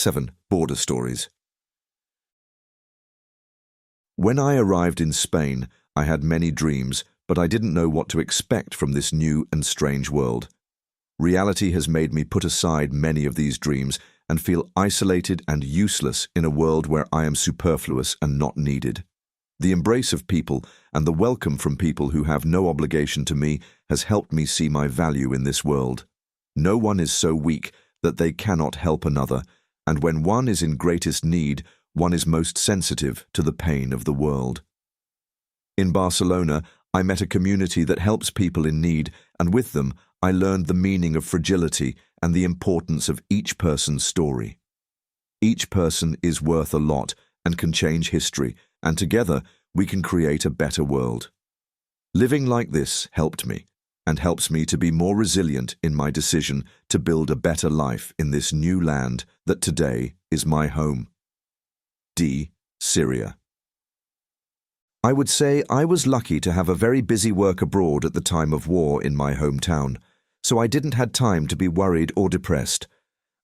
7. Border Stories. When I arrived in Spain, I had many dreams, but I didn't know what to expect from this new and strange world. Reality has made me put aside many of these dreams and feel isolated and useless in a world where I am superfluous and not needed. The embrace of people and the welcome from people who have no obligation to me has helped me see my value in this world. No one is so weak that they cannot help another, and when one is in greatest need, one is most sensitive to the pain of the world. In Barcelona, I met a community that helps people in need, and with them, I learned the meaning of fragility and the importance of each person's story. Each person is worth a lot and can change history, and together we can create a better world. Living like this helped me, and helps me to be more resilient in my decision to build a better life in this new land that today is my home. D. Syria. I would say I was lucky to have a very busy work abroad at the time of war in my hometown, so I didn't have time to be worried or depressed.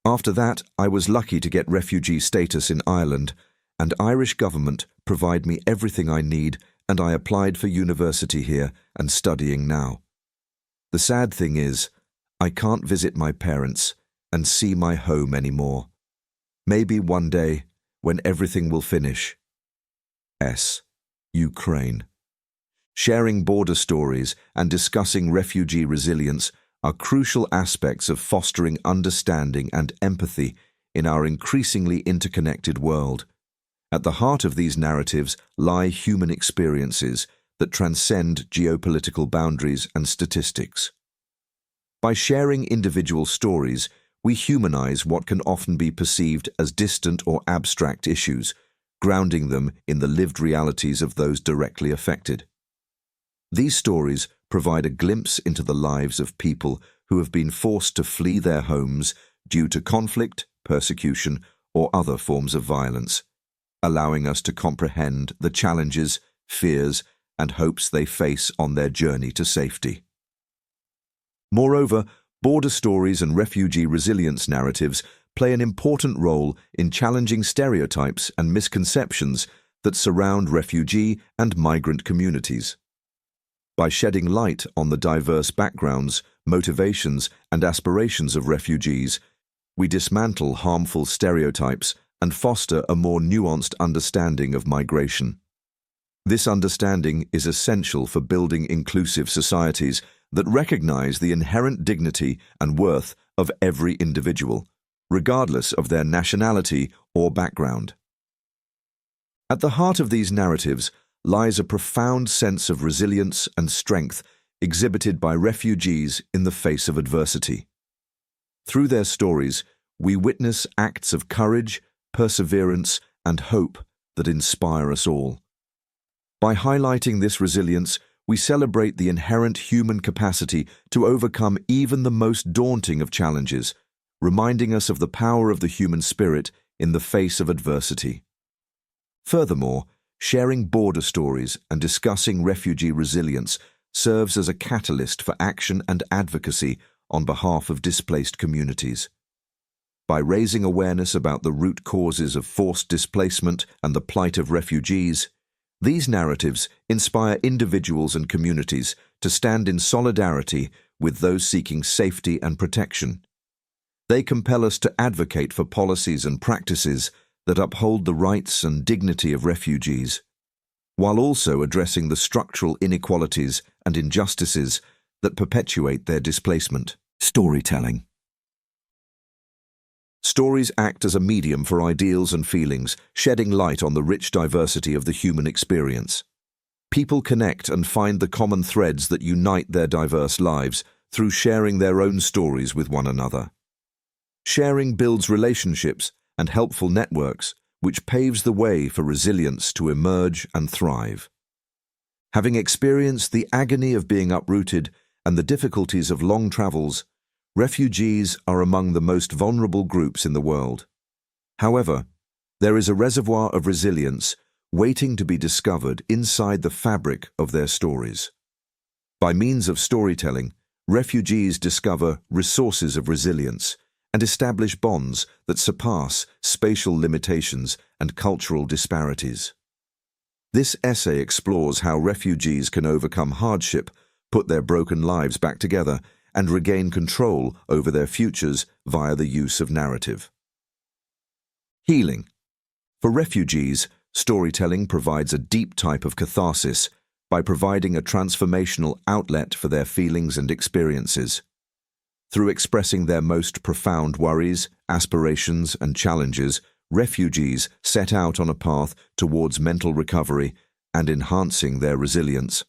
After that, I was lucky to get refugee status in Ireland, and Irish government provide me everything I need, and I applied for university here and studying now. The sad thing is, I can't visit my parents and see my home anymore. Maybe one day, when everything will finish. S. Ukraine. Sharing border stories and discussing refugee resilience are crucial aspects of fostering understanding and empathy in our increasingly interconnected world. At the heart of these narratives lie human experiences that transcend geopolitical boundaries and statistics. By sharing individual stories, we humanize what can often be perceived as distant or abstract issues, grounding them in the lived realities of those directly affected. These stories provide a glimpse into the lives of people who have been forced to flee their homes due to conflict, persecution, or other forms of violence, allowing us to comprehend the challenges, fears, and hopes they face on their journey to safety. Moreover, border stories and refugee resilience narratives play an important role in challenging stereotypes and misconceptions that surround refugee and migrant communities. By shedding light on the diverse backgrounds, motivations, and aspirations of refugees, we dismantle harmful stereotypes and foster a more nuanced understanding of migration. This understanding is essential for building inclusive societies that recognize the inherent dignity and worth of every individual, regardless of their nationality or background. At the heart of these narratives lies a profound sense of resilience and strength exhibited by refugees in the face of adversity. Through their stories, we witness acts of courage, perseverance, and hope that inspire us all. By highlighting this resilience, we celebrate the inherent human capacity to overcome even the most daunting of challenges, reminding us of the power of the human spirit in the face of adversity. Furthermore, sharing border stories and discussing refugee resilience serves as a catalyst for action and advocacy on behalf of displaced communities. By raising awareness about the root causes of forced displacement and the plight of refugees, these narratives inspire individuals and communities to stand in solidarity with those seeking safety and protection. They compel us to advocate for policies and practices that uphold the rights and dignity of refugees, while also addressing the structural inequalities and injustices that perpetuate their displacement. Storytelling. Stories act as a medium for ideals and feelings, shedding light on the rich diversity of the human experience. People connect and find the common threads that unite their diverse lives through sharing their own stories with one another. Sharing builds relationships and helpful networks, which paves the way for resilience to emerge and thrive. Having experienced the agony of being uprooted and the difficulties of long travels, refugees are among the most vulnerable groups in the world. However, there is a reservoir of resilience waiting to be discovered inside the fabric of their stories. By means of storytelling, refugees discover resources of resilience and establish bonds that surpass spatial limitations and cultural disparities. This essay explores how refugees can overcome hardship, put their broken lives back together, and regain control over their futures via the use of narrative. Healing. For refugees, storytelling provides a deep type of catharsis by providing a transformational outlet for their feelings and experiences. Through expressing their most profound worries, aspirations, and challenges, refugees set out on a path towards mental recovery and enhancing their resilience.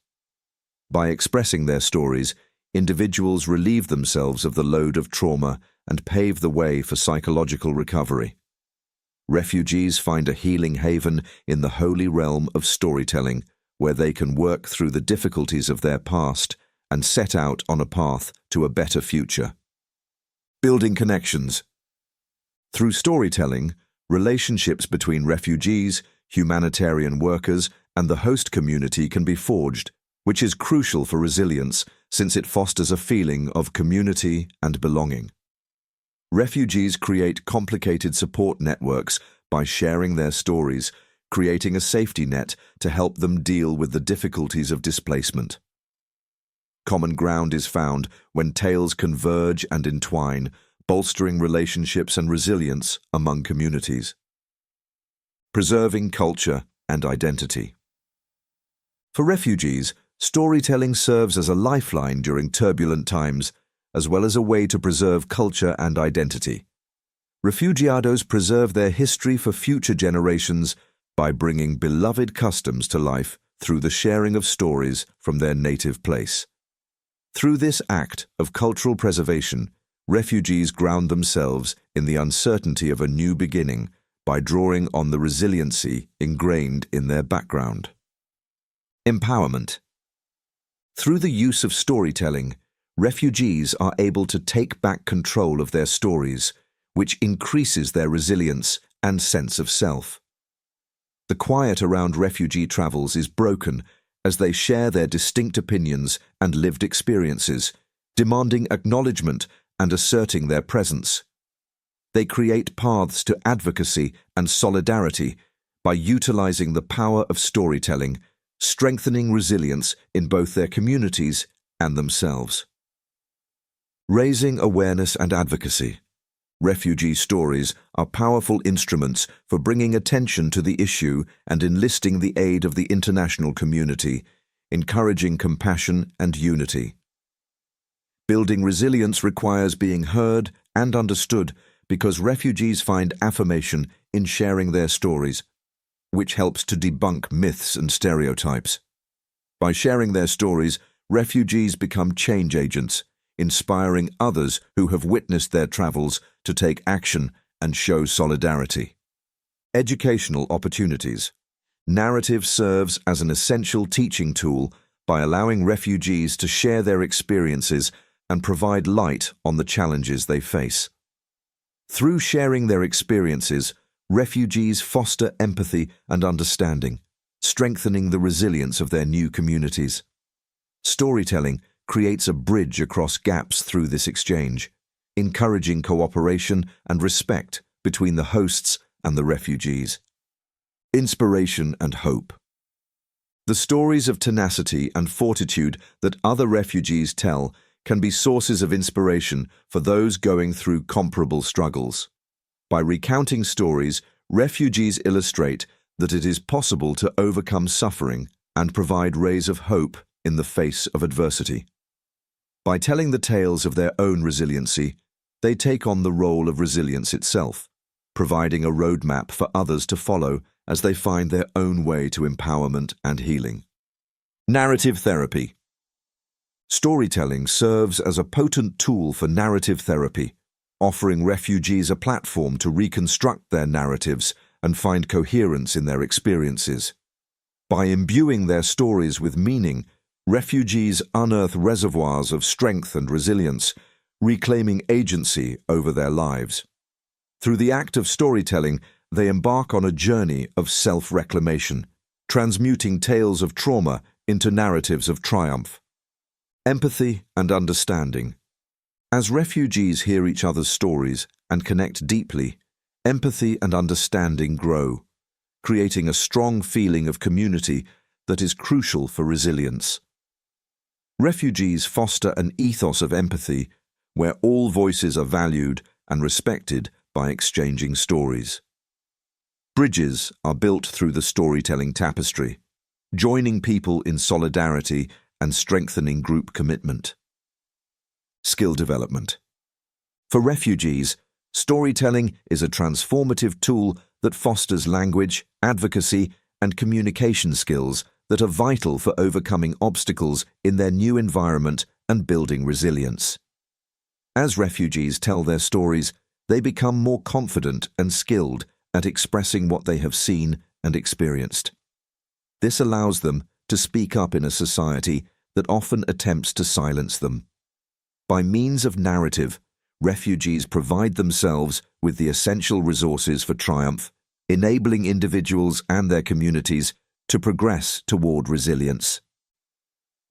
By expressing their stories, individuals relieve themselves of the load of trauma and pave the way for psychological recovery. Refugees find a healing haven in the holy realm of storytelling, where they can work through the difficulties of their past and set out on a path to a better future. Building connections. Through storytelling, relationships between refugees, humanitarian workers, and the host community can be forged, which is crucial for resilience since it fosters a feeling of community and belonging. Refugees create complicated support networks by sharing their stories, creating a safety net to help them deal with the difficulties of displacement. Common ground is found when tales converge and entwine, bolstering relationships and resilience among communities. Preserving culture and identity. For refugees, storytelling serves as a lifeline during turbulent times, as well as a way to preserve culture and identity. Refugiados preserve their history for future generations by bringing beloved customs to life through the sharing of stories from their native place. Through this act of cultural preservation, refugees ground themselves in the uncertainty of a new beginning by drawing on the resiliency ingrained in their background. Empowerment. Through the use of storytelling, refugees are able to take back control of their stories, which increases their resilience and sense of self. The quiet around refugee travels is broken as they share their distinct opinions and lived experiences, demanding acknowledgement and asserting their presence. They create paths to advocacy and solidarity by utilizing the power of storytelling, strengthening resilience in both their communities and themselves. Raising awareness and advocacy. Refugee stories are powerful instruments for bringing attention to the issue and enlisting the aid of the international community, encouraging compassion and unity. Building resilience requires being heard and understood because refugees find affirmation in sharing their stories, which helps to debunk myths and stereotypes. By sharing their stories, refugees become change agents, inspiring others who have witnessed their travels to take action and show solidarity. Educational opportunities. Narrative serves as an essential teaching tool by allowing refugees to share their experiences and provide light on the challenges they face. Through sharing their experiences, refugees foster empathy and understanding, strengthening the resilience of their new communities. Storytelling creates a bridge across gaps through this exchange, encouraging cooperation and respect between the hosts and the refugees. Inspiration and hope. The stories of tenacity and fortitude that other refugees tell can be sources of inspiration for those going through comparable struggles. By recounting stories, refugees illustrate that it is possible to overcome suffering and provide rays of hope in the face of adversity. By telling the tales of their own resiliency, they take on the role of resilience itself, providing a roadmap for others to follow as they find their own way to empowerment and healing. Narrative therapy. Storytelling serves as a potent tool for narrative therapy, offering refugees a platform to reconstruct their narratives and find coherence in their experiences. By imbuing their stories with meaning, refugees unearth reservoirs of strength and resilience, reclaiming agency over their lives. Through the act of storytelling, they embark on a journey of self-reclamation, transmuting tales of trauma into narratives of triumph. Empathy and understanding. As refugees hear each other's stories and connect deeply, empathy and understanding grow, creating a strong feeling of community that is crucial for resilience. Refugees foster an ethos of empathy where all voices are valued and respected by exchanging stories. Bridges are built through the storytelling tapestry, joining people in solidarity and strengthening group commitment. Skill development. For refugees, storytelling is a transformative tool that fosters language, advocacy, and communication skills that are vital for overcoming obstacles in their new environment and building resilience. As refugees tell their stories, they become more confident and skilled at expressing what they have seen and experienced. This allows them to speak up in a society that often attempts to silence them. By means of narrative, refugees provide themselves with the essential resources for triumph, enabling individuals and their communities to progress toward resilience.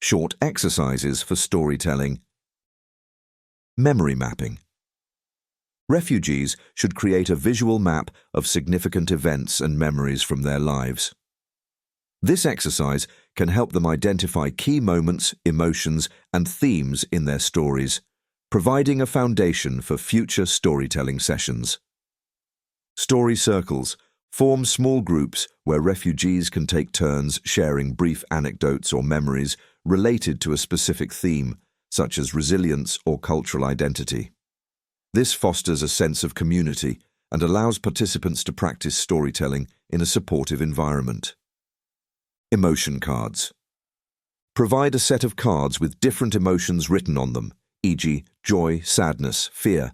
Short exercises for storytelling. Memory mapping. Refugees should create a visual map of significant events and memories from their lives. This exercise can help them identify key moments, emotions, and themes in their stories, providing a foundation for future storytelling sessions. Story circles form small groups where refugees can take turns sharing brief anecdotes or memories related to a specific theme, such as resilience or cultural identity. This fosters a sense of community and allows participants to practice storytelling in a supportive environment. Emotion cards. Provide a set of cards with different emotions written on them, e.g., joy, sadness, fear.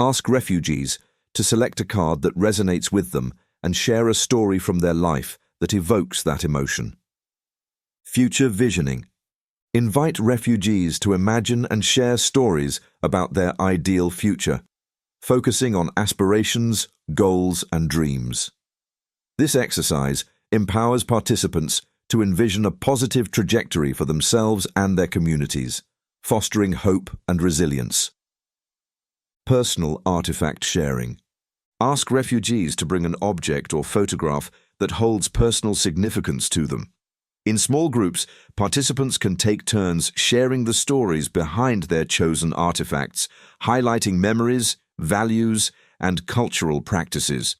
Ask refugees to select a card that resonates with them and share a story from their life that evokes that emotion. Future visioning. Invite refugees to imagine and share stories about their ideal future, focusing on aspirations, goals, and dreams. This exercise empowers participants to envision a positive trajectory for themselves and their communities, fostering hope and resilience. Personal artifact sharing. Ask refugees to bring an object or photograph that holds personal significance to them. In small groups, participants can take turns sharing the stories behind their chosen artifacts, highlighting memories, values, and cultural practices.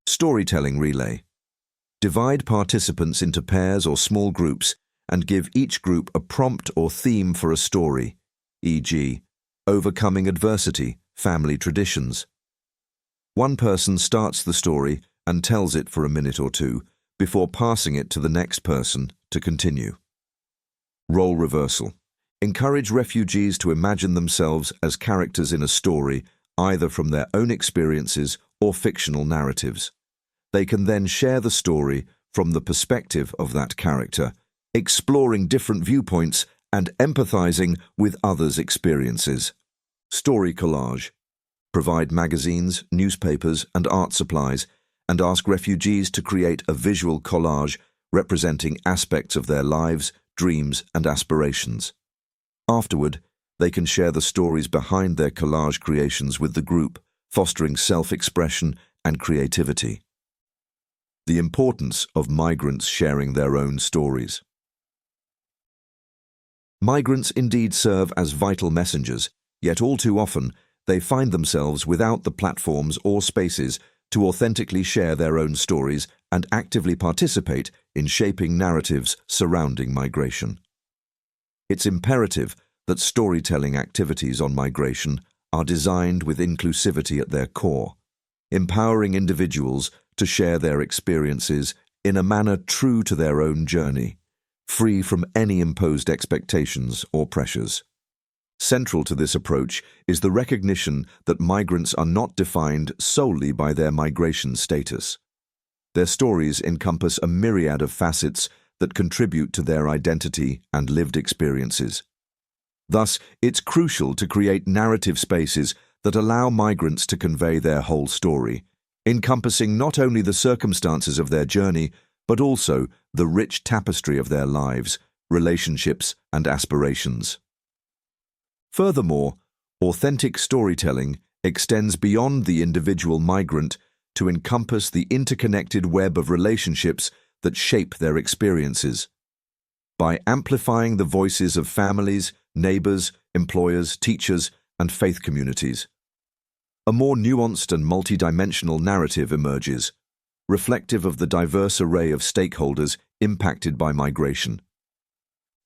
Storytelling relay. Divide participants into pairs or small groups and give each group a prompt or theme for a story, e.g., overcoming adversity, family traditions. One person starts the story and tells it for a minute or two before passing it to the next person to continue. Role reversal. Encourage refugees to imagine themselves as characters in a story, either from their own experiences or fictional narratives. They can then share the story from the perspective of that character, exploring different viewpoints and empathizing with others' experiences. Story collage. Provide magazines, newspapers, and art supplies, and ask refugees to create a visual collage representing aspects of their lives, dreams, and aspirations. Afterward, they can share the stories behind their collage creations with the group, fostering self-expression and creativity. The importance of migrants sharing their own stories. Migrants indeed serve as vital messengers, yet all too often they find themselves without the platforms or spaces to authentically share their own stories and actively participate in shaping narratives surrounding migration. It's imperative that storytelling activities on migration are designed with inclusivity at their core, empowering individuals to share their experiences in a manner true to their own journey, free from any imposed expectations or pressures. Central to this approach is the recognition that migrants are not defined solely by their migration status. Their stories encompass a myriad of facets that contribute to their identity and lived experiences. Thus, it's crucial to create narrative spaces that allow migrants to convey their whole story, encompassing not only the circumstances of their journey, but also the rich tapestry of their lives, relationships, and aspirations. Furthermore, authentic storytelling extends beyond the individual migrant to encompass the interconnected web of relationships that shape their experiences. By amplifying the voices of families, neighbors, employers, teachers, and faith communities, a more nuanced and multidimensional narrative emerges, reflective of the diverse array of stakeholders impacted by migration.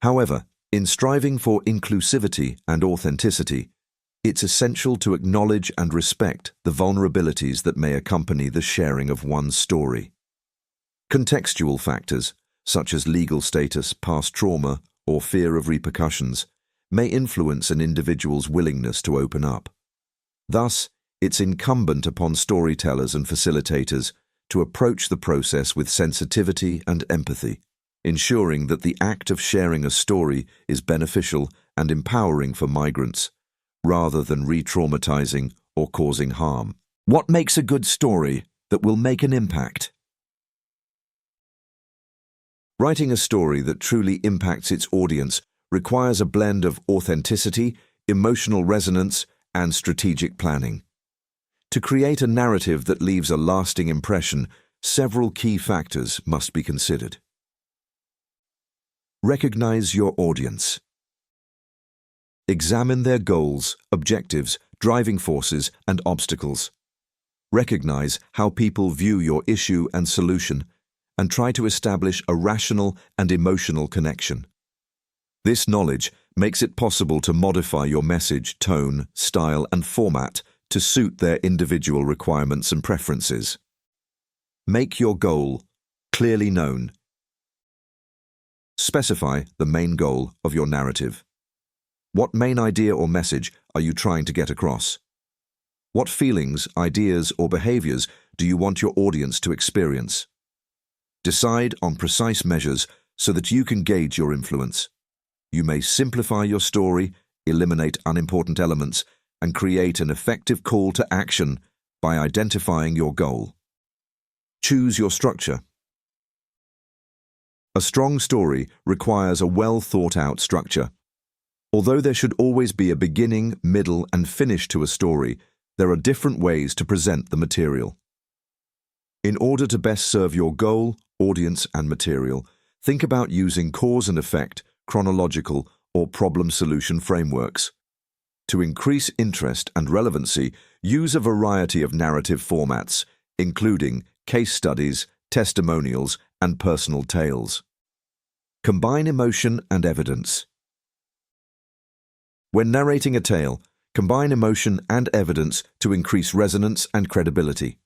However, in striving for inclusivity and authenticity, it's essential to acknowledge and respect the vulnerabilities that may accompany the sharing of one's story. Contextual factors, such as legal status, past trauma, or fear of repercussions, may influence an individual's willingness to open up. Thus, it's incumbent upon storytellers and facilitators to approach the process with sensitivity and empathy, ensuring that the act of sharing a story is beneficial and empowering for migrants, rather than re-traumatizing or causing harm. What makes a good story that will make an impact? Writing a story that truly impacts its audience requires a blend of authenticity, emotional resonance, and strategic planning. To create a narrative that leaves a lasting impression, several key factors must be considered. Recognize your audience. Examine their goals, objectives, driving forces, and obstacles. Recognize how people view your issue and solution, and try to establish a rational and emotional connection. This knowledge makes it possible to modify your message, tone, style, and format to suit their individual requirements and preferences. Make your goal clearly known. Specify the main goal of your narrative. What main idea or message are you trying to get across? What feelings, ideas, or behaviors do you want your audience to experience? Decide on precise measures so that you can gauge your influence. You may simplify your story, eliminate unimportant elements, and create an effective call to action by identifying your goal. Choose your structure. A strong story requires a well-thought-out structure. Although there should always be a beginning, middle, and finish to a story, there are different ways to present the material. In order to best serve your goal, audience, and material, think about using cause and effect, chronological, or problem-solution frameworks. To increase interest and relevancy, use a variety of narrative formats, including case studies, testimonials, and personal tales. Combine emotion and evidence. When narrating a tale, combine emotion and evidence to increase resonance and credibility.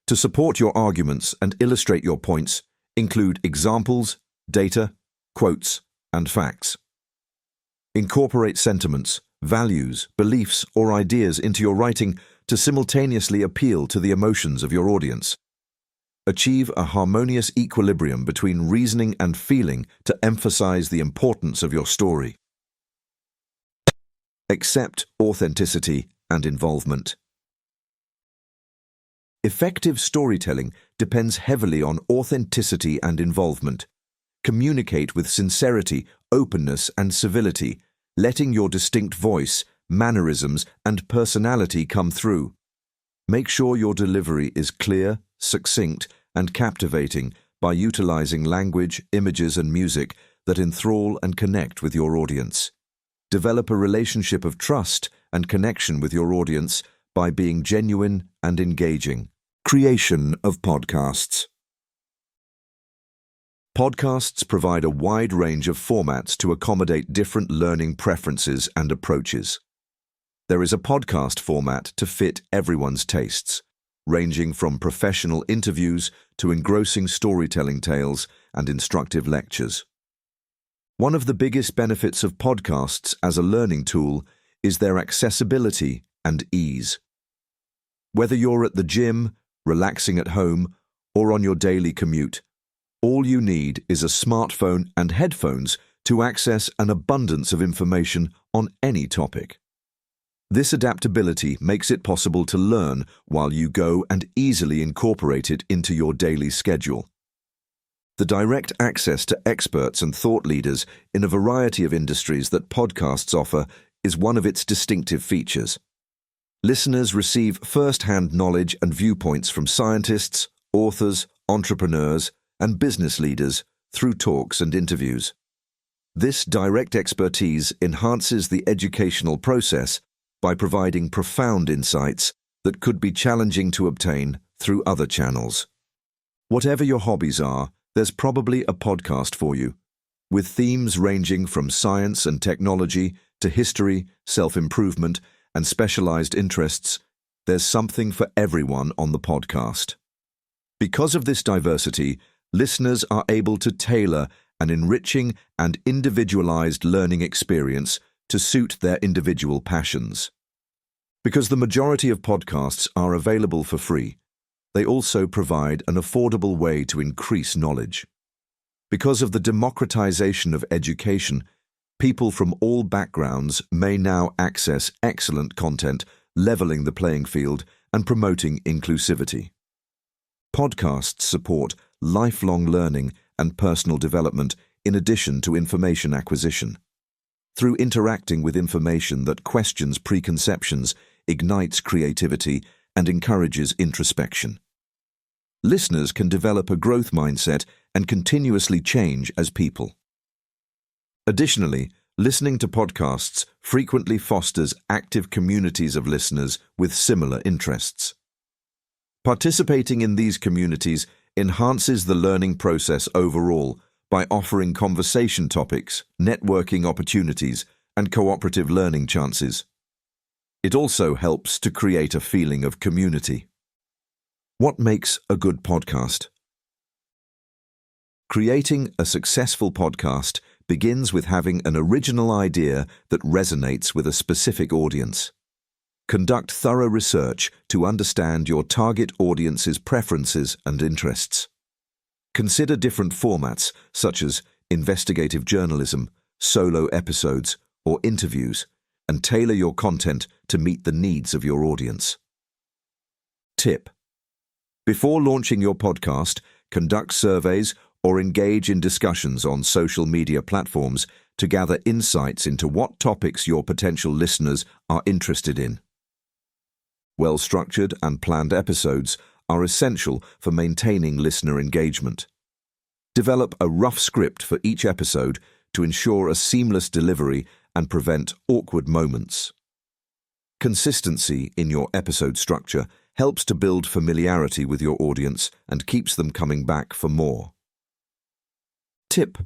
To support your arguments and illustrate your points, include examples, data, quotes, and facts. Incorporate sentiments, values, beliefs, or ideas into your writing to simultaneously appeal to the emotions of your audience. Achieve a harmonious equilibrium between reasoning and feeling to emphasize the importance of your story. Accept authenticity and involvement. Effective storytelling depends heavily on authenticity and involvement. Communicate with sincerity, openness, and civility, letting your distinct voice, mannerisms, and personality come through. Make sure your delivery is clear, succinct, and captivating by utilizing language, images, and music that enthrall and connect with your audience. Develop a relationship of trust and connection with your audience by being genuine and engaging. Creation of podcasts. Podcasts provide a wide range of formats to accommodate different learning preferences and approaches. There is a podcast format to fit everyone's tastes, ranging from professional interviews to engrossing storytelling tales and instructive lectures. One of the biggest benefits of podcasts as a learning tool is their accessibility and ease. Whether you're at the gym, relaxing at home, or on your daily commute, all you need is a smartphone and headphones to access an abundance of information on any topic. This adaptability makes it possible to learn while you go and easily incorporate it into your daily schedule. The direct access to experts and thought leaders in a variety of industries that podcasts offer is one of its distinctive features. Listeners receive first-hand knowledge and viewpoints from scientists, authors, entrepreneurs, and business leaders through talks and interviews. This direct expertise enhances the educational process by providing profound insights that could be challenging to obtain through other channels. Whatever your hobbies are, there's probably a podcast for you. With themes ranging from science and technology to history, self-improvement, and specialized interests, there's something for everyone on the podcast. Because of this diversity, listeners are able to tailor an enriching and individualized learning experience to suit their individual passions. Because the majority of podcasts are available for free, they also provide an affordable way to increase knowledge. Because of the democratization of education, people from all backgrounds may now access excellent content, leveling the playing field and promoting inclusivity. Podcasts support lifelong learning and personal development in addition to information acquisition. Through interacting with information that questions preconceptions, ignites creativity, and encourages introspection. Listeners can develop a growth mindset and continuously change as people. Additionally, listening to podcasts frequently fosters active communities of listeners with similar interests. Participating in these communities enhances the learning process overall by offering conversation topics, networking opportunities, and cooperative learning chances. It also helps to create a feeling of community. What makes a good podcast? Creating a successful podcast begins with having an original idea that resonates with a specific audience. Conduct thorough research to understand your target audience's preferences and interests. Consider different formats such as investigative journalism, solo episodes, or interviews, and tailor your content to meet the needs of your audience. Tip: before launching your podcast, conduct surveys or engage in discussions on social media platforms to gather insights into what topics your potential listeners are interested in. Well-structured and planned episodes are essential for maintaining listener engagement. Develop a rough script for each episode to ensure a seamless delivery and prevent awkward moments. Consistency in your episode structure helps to build familiarity with your audience and keeps them coming back for more. Tip: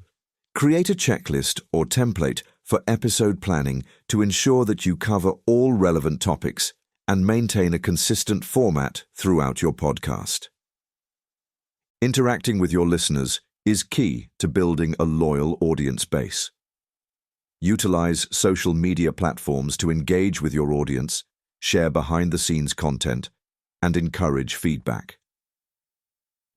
create a checklist or template for episode planning to ensure that you cover all relevant topics and maintain a consistent format throughout your podcast. Interacting with your listeners is key to building a loyal audience base. Utilize social media platforms to engage with your audience, share behind-the-scenes content, and encourage feedback.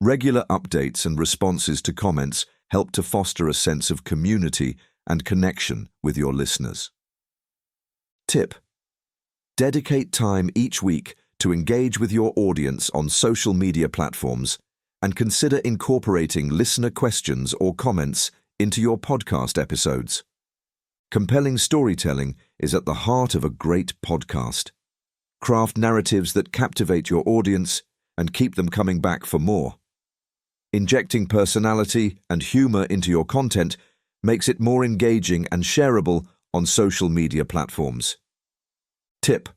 Regular updates and responses to comments help to foster a sense of community and connection with your listeners. Tip: dedicate time each week to engage with your audience on social media platforms and consider incorporating listener questions or comments into your podcast episodes. Compelling storytelling is at the heart of a great podcast. Craft narratives that captivate your audience and keep them coming back for more. Injecting personality and humor into your content makes it more engaging and shareable on social media platforms. Tip: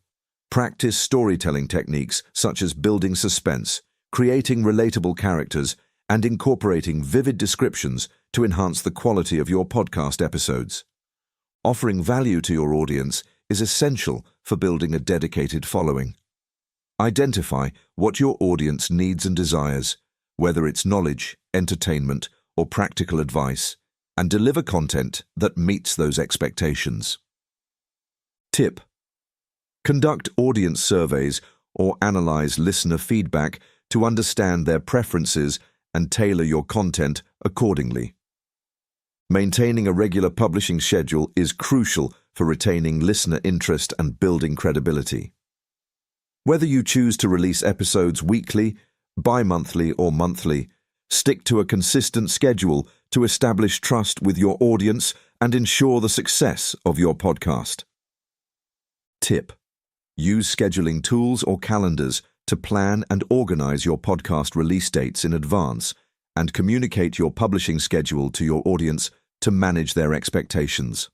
practice storytelling techniques such as building suspense, creating relatable characters, and incorporating vivid descriptions to enhance the quality of your podcast episodes. Offering value to your audience is essential for building a dedicated following. Identify what your audience needs and desires, whether it's knowledge, entertainment, or practical advice, and deliver content that meets those expectations. Tip: conduct audience surveys or analyze listener feedback to understand their preferences and tailor your content accordingly. Maintaining a regular publishing schedule is crucial for retaining listener interest and building credibility. Whether you choose to release episodes weekly, bi-monthly, or monthly, stick to a consistent schedule to establish trust with your audience and ensure the success of your podcast. Tip: Use scheduling tools or calendars to plan and organize your podcast release dates in advance and communicate your publishing schedule to your audience to manage their expectations.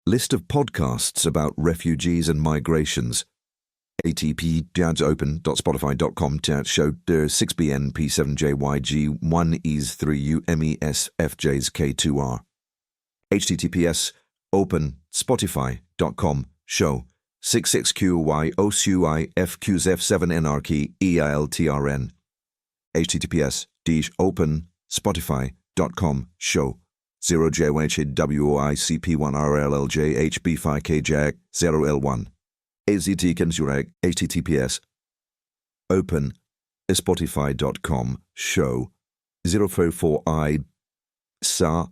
List of podcasts about refugees and migrations. atp.open.spotify.com show 6BN P7JYG1ES3UMESFJs K2R. https open.spotify.com show 66QYOSUIFQZF7NRKEILTRN. https://open.spotify.com show 0JHWICP1RLLJHB5KJAG0L1. AZT https open.spotify.com show 044I SA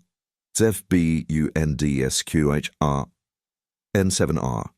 ZFBUNDSQHR N7R.